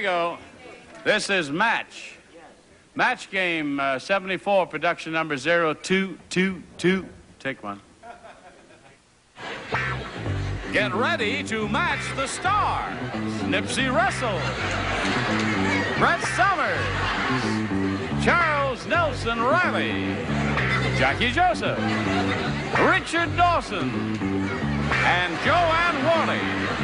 we go. This is Match. Match game 74, production number 0222. Take one. Get ready to match the stars. Nipsey Russel, Brett Summers, Charles Nelson Reilly, Jackie Joseph, Richard Dawson, and Joanne Worley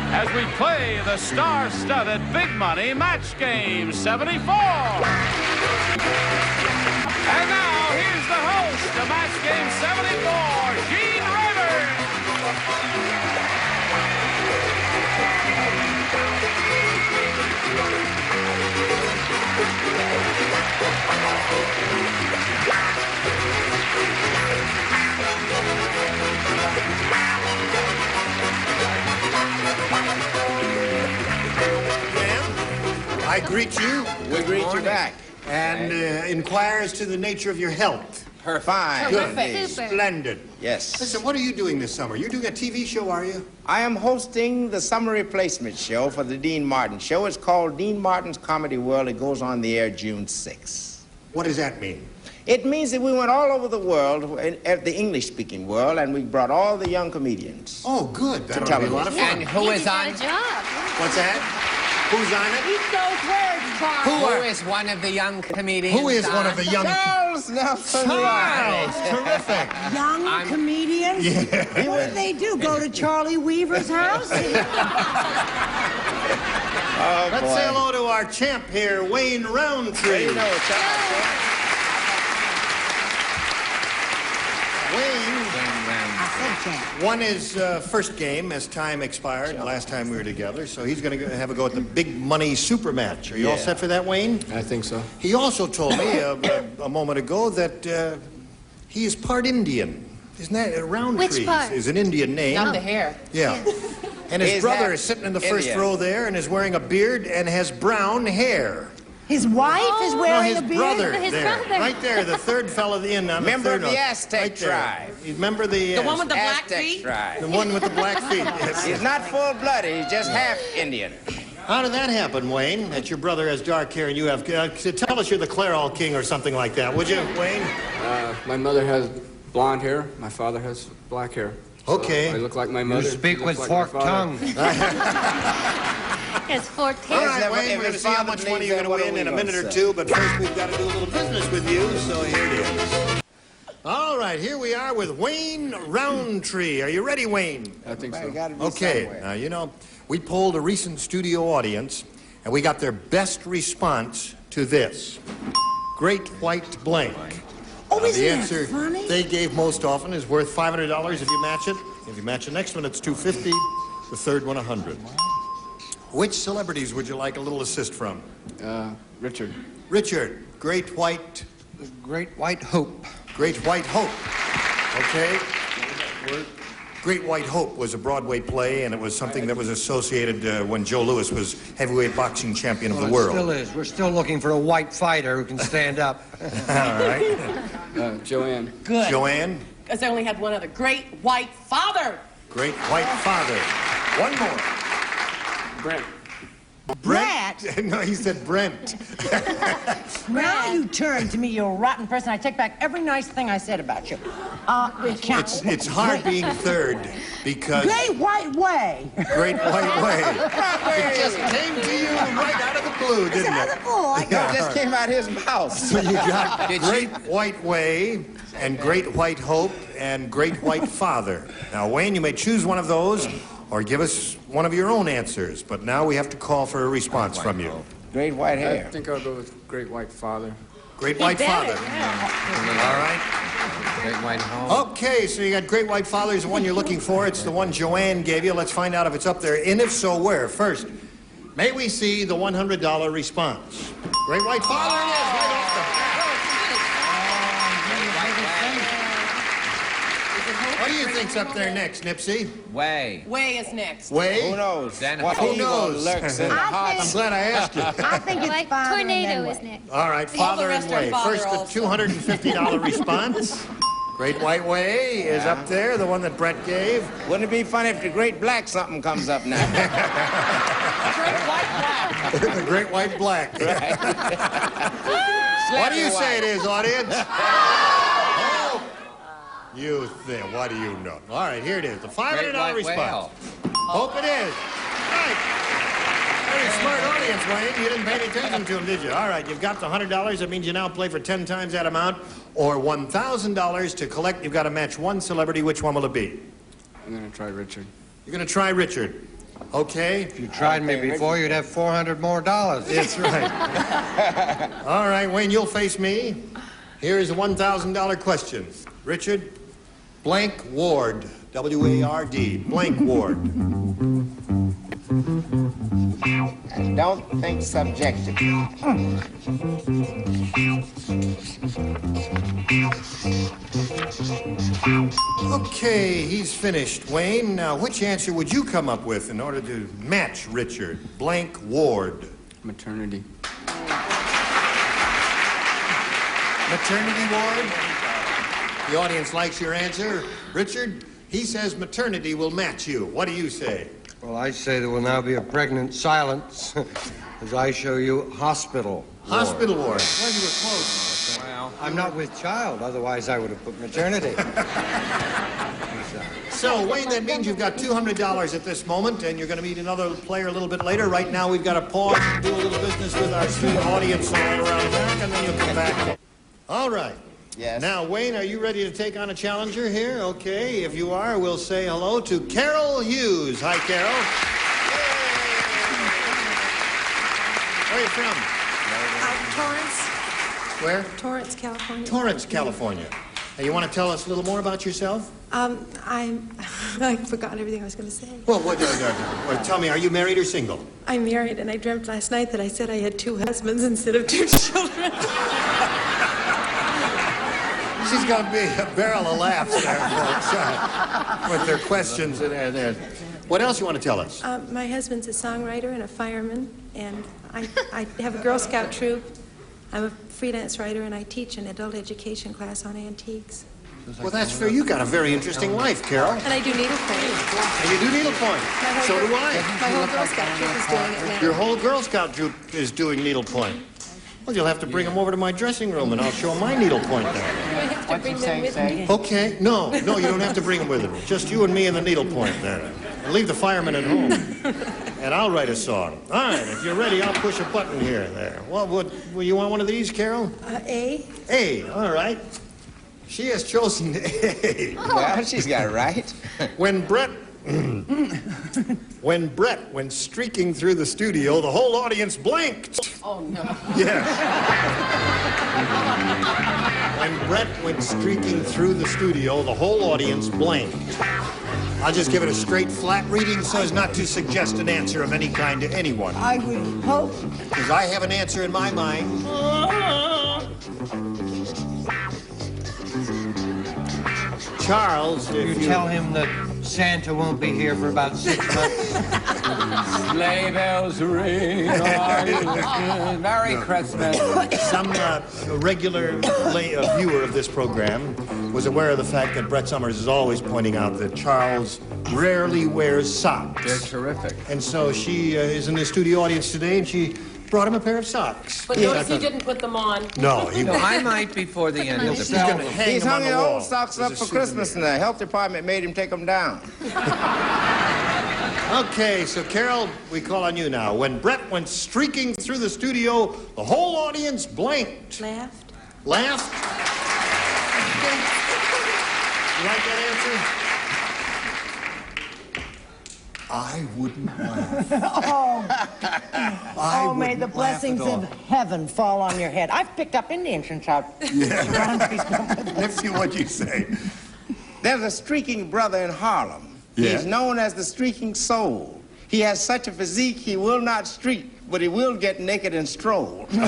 as we play the star-studded Big Money Match Game 74. And now, here's the host of Match Game 74, Gene Rivers. I greet you. We greet you back. And inquire as to the nature of your health. Fine. Good. Splendid. Yes. Listen, what are you doing this summer? You're doing a TV show, are you? I am hosting the summer replacement show for the Dean Martin Show. It's called Dean Martin's Comedy World. It goes on the air June 6th. What does that mean? It means that we went all over the world, at the English-speaking world, and we brought all the young comedians. Oh, good. That'll be a lot of fun. And who is on? Got a job. What's that? Who's on it? He knows where it's Who is one of the young comedians? Who is one of the young... Charles Nelson Charles! Terrific. Young comedians? Yeah. What do they do? Go to Charlie Weaver's house? Oh, Let's boy. say hello to our champ here, Wayne Roundtree. You know, Charles. Wayne I said champ. won his first game as time expired last time we were together, so he's going to have a go at the Big Money Super Match. Are you all set for that, Wayne? I think so. He also told me a moment ago that he is part Indian. Isn't that Roundtree? Which part? Is an Indian name. Not the hair. Yeah. And his Is brother that is sitting in the first Indian? row there and is wearing a beard and has brown hair. His wife is No, wearing his a beard? brother His there. brother. Right there, the third fellow in on Member the of third the row. Aztec Right there. tribe. You remember the... The one with the black Aztec feet? tribe. The one with the black feet. Yes. He's not full-blooded. He's just half Indian. How did that happen, Wayne? That your brother has dark hair and you have... tell us you're the Clairol King or something like that, would you, Wayne? My mother has blonde hair. My father has black hair. So Okay. I look like my mother. You speak he with looks like forked my father. tongue. It's 14. All right, If Wayne, his we're going to see how father much money believes you're that, going to what are win we in a gonna minute or say? two, but first we've got to do a little business with you, so here it is. All right, here we are with Wayne Roundtree. Are you ready, Wayne? I think Well, so. you gotta be Okay, somewhere. now, you know, we polled a recent studio audience, and we got their best response to this. Great white blank. Oh, Now, isn't the that answer funny? they gave most often is worth $500 if you match it. If you match the next one, it's $250. The third one, $100. Which celebrities would you like a little assist from? Richard. Richard, Great White... The Great White Hope. Great White Hope. Okay? Great White Hope was a Broadway play, and it was something that was associated when Joe Louis was heavyweight boxing champion of the It world. still is. We're still looking for a white fighter who can stand up. All right. Joanne. Good. Joanne, Because they only had one other. Great white father. Great White Father. One more. Brent. Brett? No, he said Brent. Now you turn to me, you rotten person. I take back every nice thing I said about you. It's hard being third because... Great White Way. Great White Way. It just came to you right out of the blue, didn't Out of it? the blue. I It just came out his mouth. So you got Great White Way and Great White Hope and Great White Father. Now, Wayne, you may choose one of those or give us one of your own answers, but now we have to call for a response from you. Great white I hair. think I'll go with Great White Father. Great White Father. All right. Great White Hope. Okay, so you got Great White Father is the one you're looking for. It's the one Joanne gave you. Let's find out if it's up there, and if so, where. First, may we see the $100 response? Great White Father it is, right off the bat. What do you think's up there next, Nipsey? Way. Way is next. Way? Who knows? Then What who evil knows? lurks in the I heart? I'm glad I asked you. I think it's Like Father and tornado then is Way. next. All right, All the Father rest and are Way. Father First, the also. $250 response. Great White Way is up there, the one that Brett gave. Wouldn't it be funny if the Great Black something comes up now? Great white black. The Great White Black. What do you say it is, audience? Oh, you think, what do you know? All right, here it is, the $500 response. Hope it is. Right. Very smart audience, Wayne. You didn't pay any attention to him, did you? All right, you've got the $100. That means you now play for 10 times that amount, or $1,000 to collect. You've got to match one celebrity. Which one will it be? I'm going to try Richard. You're going to try Richard. Okay. If you tried me before, you'd have $400 more. That's right. All right, Wayne, you'll face me. Here is a $1,000 question. Richard, blank Ward, W-A-R-D, blank Ward. I don't think subjective. Okay, he's finished. Wayne, now which answer would you come up with in order to match Richard? Blank Ward. Maternity. Maternity ward? The audience likes your answer. Richard, he says maternity will match you. What do you say? Well, I say there will now be a pregnant silence as I show you hospital. Hospital ward. Well, you were close. Well, I'm not with child, otherwise I would have put maternity. So, Wayne, that means you've got $200 at this moment, and you're going to meet another player a little bit later. Right now, we've got to pause and do a little business with our student audience all around America, and then you'll come back. All right. Yes. Now, Wayne, are you ready to take on a challenger here? Okay, if you are, we'll say hello to Carol Hughes. Hi, Carol. Where are you from? Torrance. Where? Torrance, California. Torrance, California. Now, you want to tell us a little more about yourself? I forgot everything I was going to say. Well, tell me, are you married or single? I'm married, and I dreamt last night that I said I had 2 husbands instead of 2 children. She's going to be a barrel of laughs there, folks, with their questions. What else you want to tell us? My husband's a songwriter and a fireman, and I have a Girl Scout troop. I'm a freelance writer, and I teach an adult education class on antiques. Well, that's fair. You got a very interesting life, Carol. And I do needlepoint. And you do needlepoint. So do I. My whole Girl Scout troop is doing it now. Your whole Girl Scout troop is doing needlepoint. Well, you'll have to bring them over to my dressing room, and I'll show them my needlepoint there. Do I have to bring them with me? Okay. No, you don't have to bring them with you. Just you and me and the needlepoint there. And leave the firemen at home. And I'll write a song. All right, if you're ready, I'll push a button here there. Well, you want one of these, Carol? A. A, all right. She has chosen A. Well, she's got it right. When Brett went streaking through the studio, the whole audience blanked. Oh, no. Yes. When Brett went streaking through the studio, the whole audience blanked. I'll just give it a straight, flat reading so as not to suggest an answer of any kind to anyone. I would hope. Because I have an answer in my mind. Charles, if You tell him that Santa won't be here for about 6 months. Sleigh bells ring. Merry Christmas. Some regular viewer of this program was aware of the fact that Brett Summers is always pointing out that Charles rarely wears socks. They're terrific. And so she is in the studio audience today, and she brought him a pair of socks. But notice he didn't put them on. No, he won't. I might before the end of the He's going to hang He's them on hung the his wall. old socks as up a for souvenir. Christmas, and the health department made him take them down. Okay, so Carol, we call on you now. When Brett went streaking through the studio, the whole audience blanked. Laughed. Laughed? You like that answer? I wouldn't laugh. Oh, may the blessings of heaven fall on your head. I've picked up Indian since I've... Nipsey, what'd you say? There's a streaking brother in Harlem. Yeah. He's known as the streaking soul. He has such a physique, he will not streak, but he will get naked and stroll. Okay.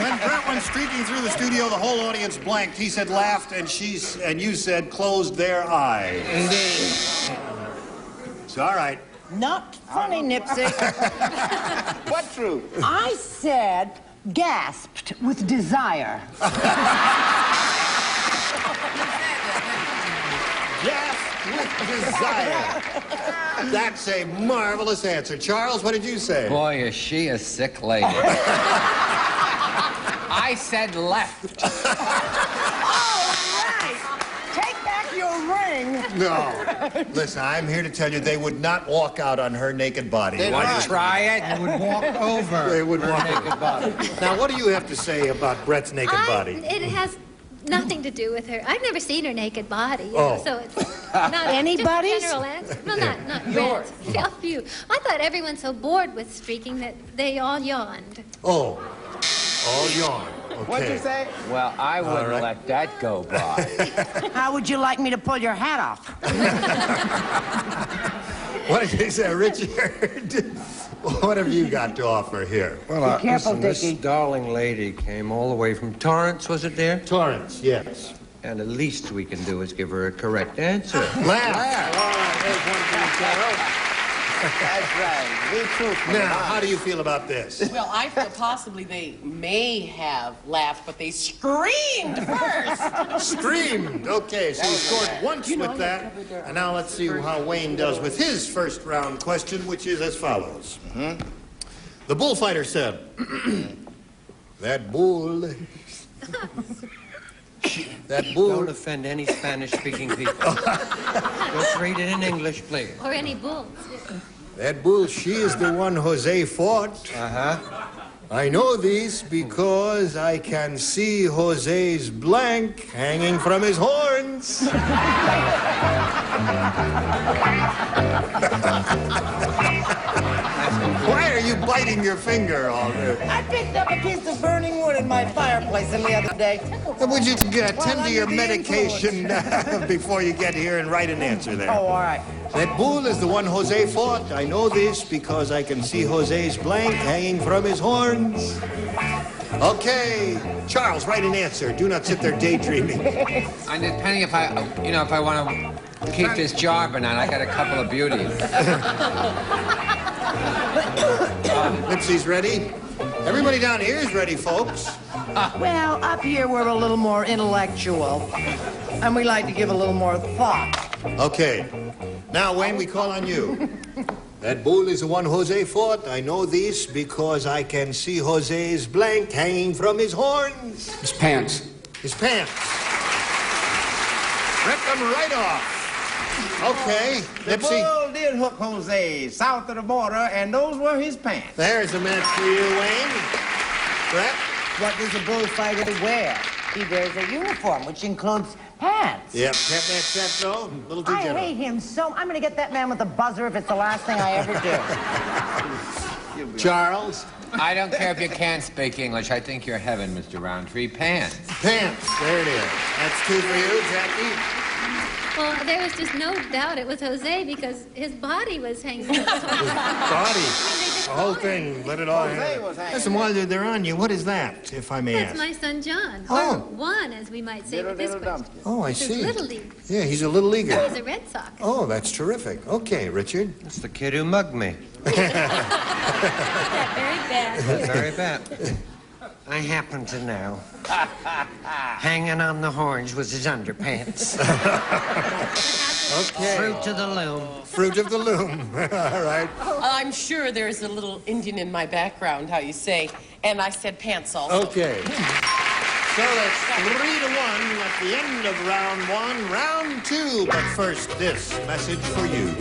When Brett went streaking through the studio, the whole audience blanked. He said laughed, and you said closed their eyes. Indeed. So, all right. Not funny, Nipsey. What truth? I said gasped with desire. Gasped with desire. That's a marvelous answer. Charles, what did you say? Boy, is she a sick lady. I said left. All right. Take back your ring. No. Listen, I'm here to tell you they would not walk out on her naked body. You want to try it? They would walk over. They would her walk naked body. Now, what do you have to say about Brett's naked body? It has nothing to do with her. I've never seen her naked body, you Oh. know, so it's not Anybody's? just a general answer. Well, not yours. A few. I thought everyone's so bored with streaking that they all yawned. Oh. All yawn. Okay. What'd you say? Well, I wouldn't right. let that go by. How would you like me to pull your hat off? What did you say, Richard? What have you got to offer here? Well, careful, listen, this Dickie. darling lady came all the way from Torrance, was it there? Torrance, yes. And the least we can do is give her a correct answer. Laugh. All right, there's one for you, Carol. That's right. Be truthful. Now, how do you feel about this? Well, I feel possibly they may have laughed, but they screamed first. Screamed. Okay, so you scored once with that. And now let's see how Wayne does with his first round question, which is as follows. The bullfighter said, that bull... That Don't bull... offend any Spanish-speaking people. Just read it in English, please. Or any bulls. That bull, she is the one Jose fought. Uh-huh. I know this because I can see Jose's blank hanging from his horns. Why are you biting your finger all this? I picked up a piece of burning wood in my fireplace the other day. Would you tend to your medication before you get here and write an answer there? Oh, all right. That bull is the one Jose fought. I know this because I can see Jose's blank hanging from his horns. Okay, Charles, write an answer. Do not sit there daydreaming. And depending if I want to keep this job or not, I got a couple of beauties. Nipsey's ready. Everybody down here is ready, folks. Well, up here we're a little more intellectual. And we like to give a little more thought. Okay. Now, Wayne, we call on you. That bull is the one Jose fought. I know this because I can see Jose's blank hanging from his horns. His pants. His pants. Rip them right off. Okay, The Nipsey. bull did hook Jose south of the border, and those were his pants. There's a match for you, Wayne. Brett? What does a bullfighter wear? He wears a uniform, which includes pants. Yep, kept that set, though. A little too I general. hate him so... I'm going to get that man with the buzzer if it's the last thing I ever do. Charles? I don't care if you can't speak English. I think you're heaven, Mr. Roundtree. Pants. Pants. There it is. That's two for you, Jackie. Well, there was just no doubt it was Jose because his body was hanging. Body. The whole thing. Let it all Jose hang. was hanging. Listen, while they're on you, what is that, if I may That's ask? my son John. Oh. Or one, as we might say with this question. Oh, I It's his see. little league. Yeah, he's a little leaguer. He's a Red Sox. Oh, that's terrific. Okay, Richard. It's the kid who mugged me. Very bad. Very bad. I happen to know. Hanging on the horns was his underpants. Okay. Fruit of the loom. Fruit of the loom. All right. I'm sure there's a little Indian in my background, how you say, and I said pants also. Okay. So that's 3-1 at the end of round one. Round two. But first, this message for you.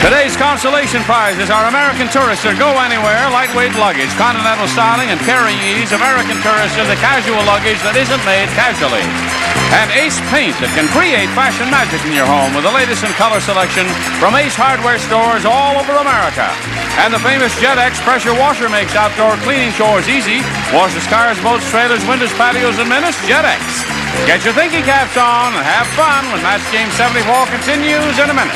Today's consolation prize is our American Tourister Go Anywhere lightweight luggage, continental styling and carrying ease. American Tourister, the casual luggage that isn't made casually. And Ace Paint that can create fashion magic in your home with the latest in color selection from Ace hardware stores all over America. And the famous JetX pressure washer makes outdoor cleaning chores easy. Washes cars, boats, trailers, windows, patios, and minutes. JetX. Get your thinking caps on and have fun when Match Game 74 continues in a minute.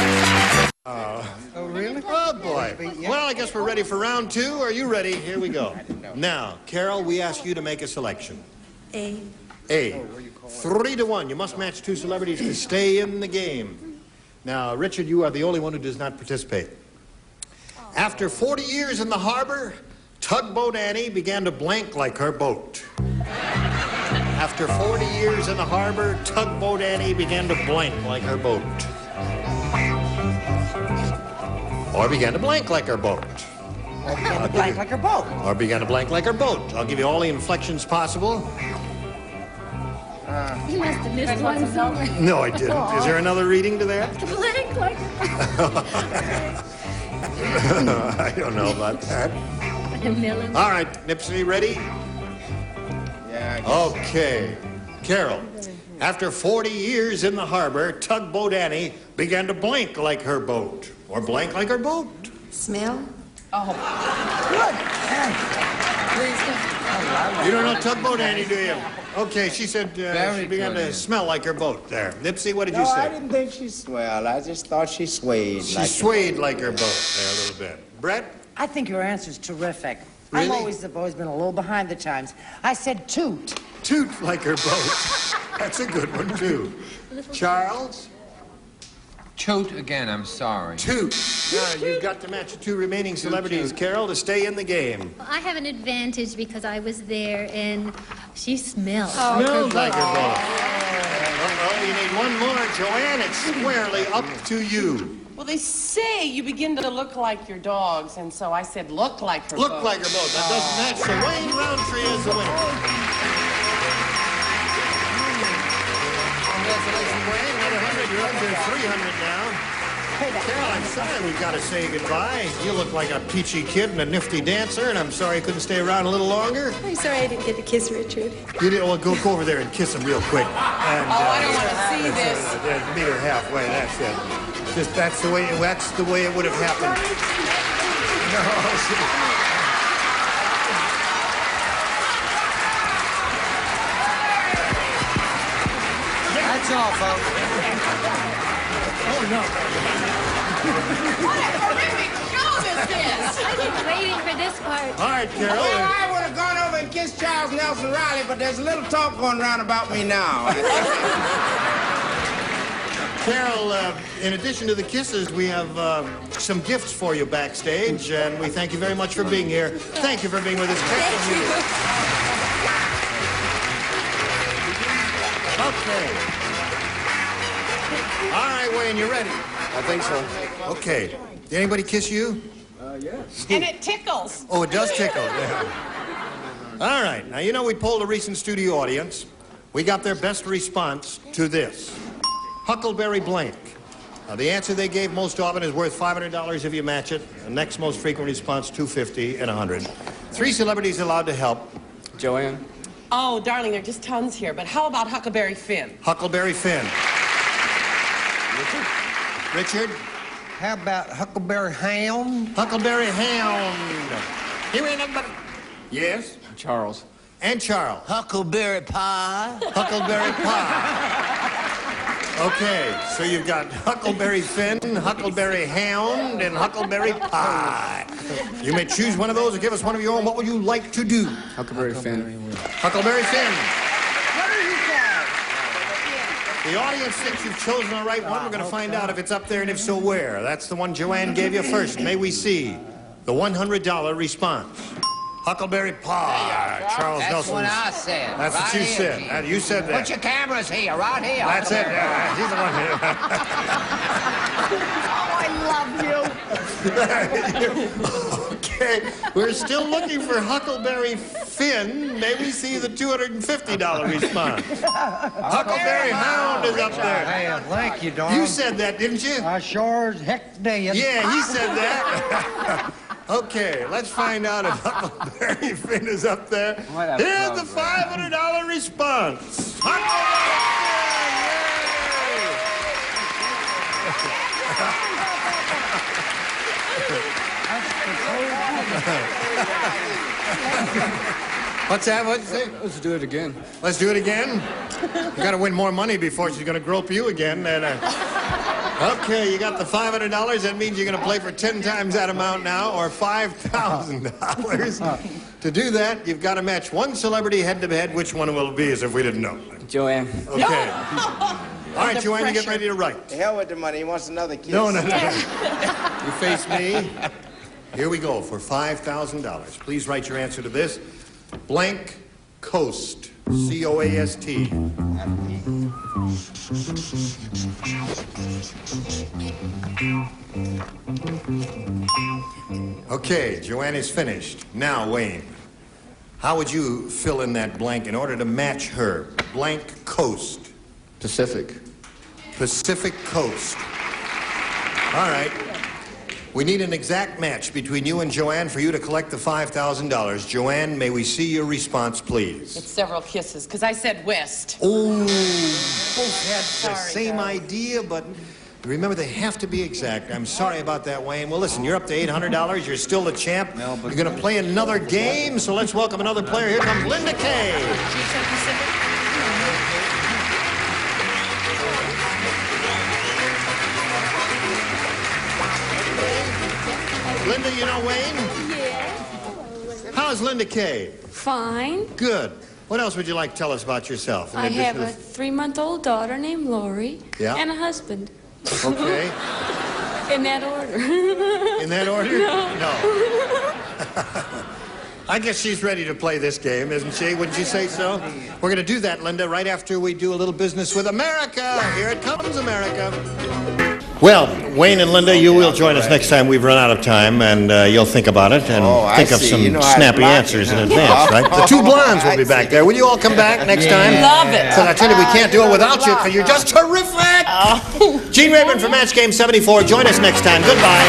Oh, really? Oh, boy. Well, I guess we're ready for round two. Are you ready? Here we go. Now, Carol, we ask you to make a selection. A. 3-1. You must match two celebrities to stay in the game. Now, Richard, you are the only one who does not participate. After 40 years in the harbor, Tugboat Annie began to blank like her boat. After 40 years in the harbor, Tugboat Annie began to blank like her boat. Or began to blank like her boat. Or began to blank like her boat. Or began to blank like her boat. I'll give you all the inflections possible. You must have missed one somewhere. No, I didn't. Is there another reading to that? Blank like I don't know about that. a million. All right, Nipsey, ready? Yeah. Okay. Carol, after 40 years in the harbor, Tugboat Annie began to blank like her boat. Or blank like her boat. Smell? Oh, You don't know Tugboat Annie, do you? Okay, she said Very she began good. to smell like her boat there. Nipsey, what did you No, I say? didn't think she swelled. I just thought she swayed. She like swayed like her boat there a little bit. Brett? I think your answer's terrific. Really? I've always been a little behind the times. I said toot. Toot like her boat. That's a good one, too. Charles? Toot again, I'm sorry. Toot. Now, you've got to match the two remaining celebrities, Carol, to stay in the game. I have an advantage because I was there and she smelled. Smelled like her boat. Uh-oh, you need one more, Joanne. It's squarely up to you. well, they say you begin to look like your dogs, and so I said look like her Look boat. like her boat. That doesn't match, so Wayne Roundtree is the winner. Congratulations, Wayne. Another 100. You're up to 300 now. Carol, I'm sorry we've got to say goodbye. You look like a peachy kid and a nifty dancer, and I'm sorry you couldn't stay around a little longer. I'm sorry I didn't get to kiss Richard. You did, well, go over there and kiss him real quick. And, I don't want to see this. Meet her halfway. That's it. Just that's the way it would have happened. No, That's all, folks. oh no. What a horrific show this is! I've been waiting for this part. All right, Carol. Well, I would have gone over and kissed Charles Nelson Reilly, but there's a little talk going around about me now. Carol, in addition to the kisses, we have some gifts for you backstage, and we thank you very much for being here. Thank you for being with us. Thank you. Okay. All right, Wayne, you ready? I think so. Okay. Did anybody kiss you? Yes. And it tickles. Oh, it does tickle. Yeah. All right. Now, you know, we polled a recent studio audience. We got their best response to this. Huckleberry blank. Now, the answer they gave most often is worth $500 if you match it. The next most frequent response, $250 and $100. 3 celebrities allowed to help. Joanne? Oh, darling, there are just tons here, but how about Huckleberry Finn? Huckleberry Finn. Richard? How about Huckleberry Hound? Huckleberry Hound. Here ain't nothing but... Yes? Charles. And Charles. Huckleberry Pie. Huckleberry Pie. Okay, so you've got Huckleberry Finn, Huckleberry Hound, and Huckleberry Pie. You may choose one of those or give us one of your own. What would you like to do? Huckleberry Finn. Huckleberry Finn. The audience thinks you've chosen the right one. We're going to find out if it's up there and if so where. That's the one Joanne gave you first. May we see the $100 response. Huckleberry Pie. Charles That's Nelson. what I said. That's what you said. You said that. Put your cameras here, right here. That's it. Yeah, he's the one here. Oh, I love you. Okay, we're still looking for Huckleberry Finn. May we see the $250 response? Huckleberry Hound is up there. Hey, thank you, dog. You said that, didn't you? I sure as heck did. Yeah, he said that. Okay, let's find out if Huckleberry Finn is up there. Might have Here's to the go, $500 response. Huckleberry What's that? What'd you say? Let's do it again. Let's do it again? You gotta win more money before she's gonna grope you again. And, okay, you got the $500. That means you're gonna play for 10 times that amount now, or $5,000. To do that, you've got to match one celebrity head to head. Which one will it be, as if we didn't know? Joanne. Okay. All right, Joanne, you get ready to write. The hell with the money. He wants another kiss. No. You face me. Here we go for $5,000. Please write your answer to this. Blank coast. C-O-A-S-T. Okay, Joanne is finished. Now, Wayne, how would you fill in that blank in order to match her? Blank coast. Pacific. Pacific coast. All right. We need an exact match between you and Joanne for you to collect the $5,000. Joanne, may we see your response, please? It's several kisses, because I said west. Oh, both had the Sorry, same guys. idea, but remember, they have to be exact. I'm sorry about that, Wayne. Well, listen, you're up to $800. You're still the champ. You're going to play another game, so let's welcome another player. Here comes Linda Kay. She said Pacific. Linda, you know Wayne? Yes. How's Linda Kay? Fine. Good. What else would you like to tell us about yourself? I have a 3-month-old daughter named Lori. Yeah. And a husband. Okay. In that order. In that order? No. I guess she's ready to play this game, isn't she? Wouldn't you say so? We're going to do that, Linda, right after we do a little business with America. Here it comes, America. Well, Wayne and Linda, you will join us next time. We've run out of time, and you'll think about it and think of some snappy answers in advance, right? The two blondes will be back there. Will you all come back next time? Love it. Because I tell you, we can't do it without you, because you're just terrific. Gene Rayburn from Match Game 74. Join us next time. Goodbye.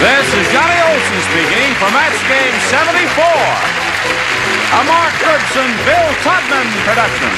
This is Johnny Olson speaking for Match Game 74. A Mark Goodson, Bill Todman production.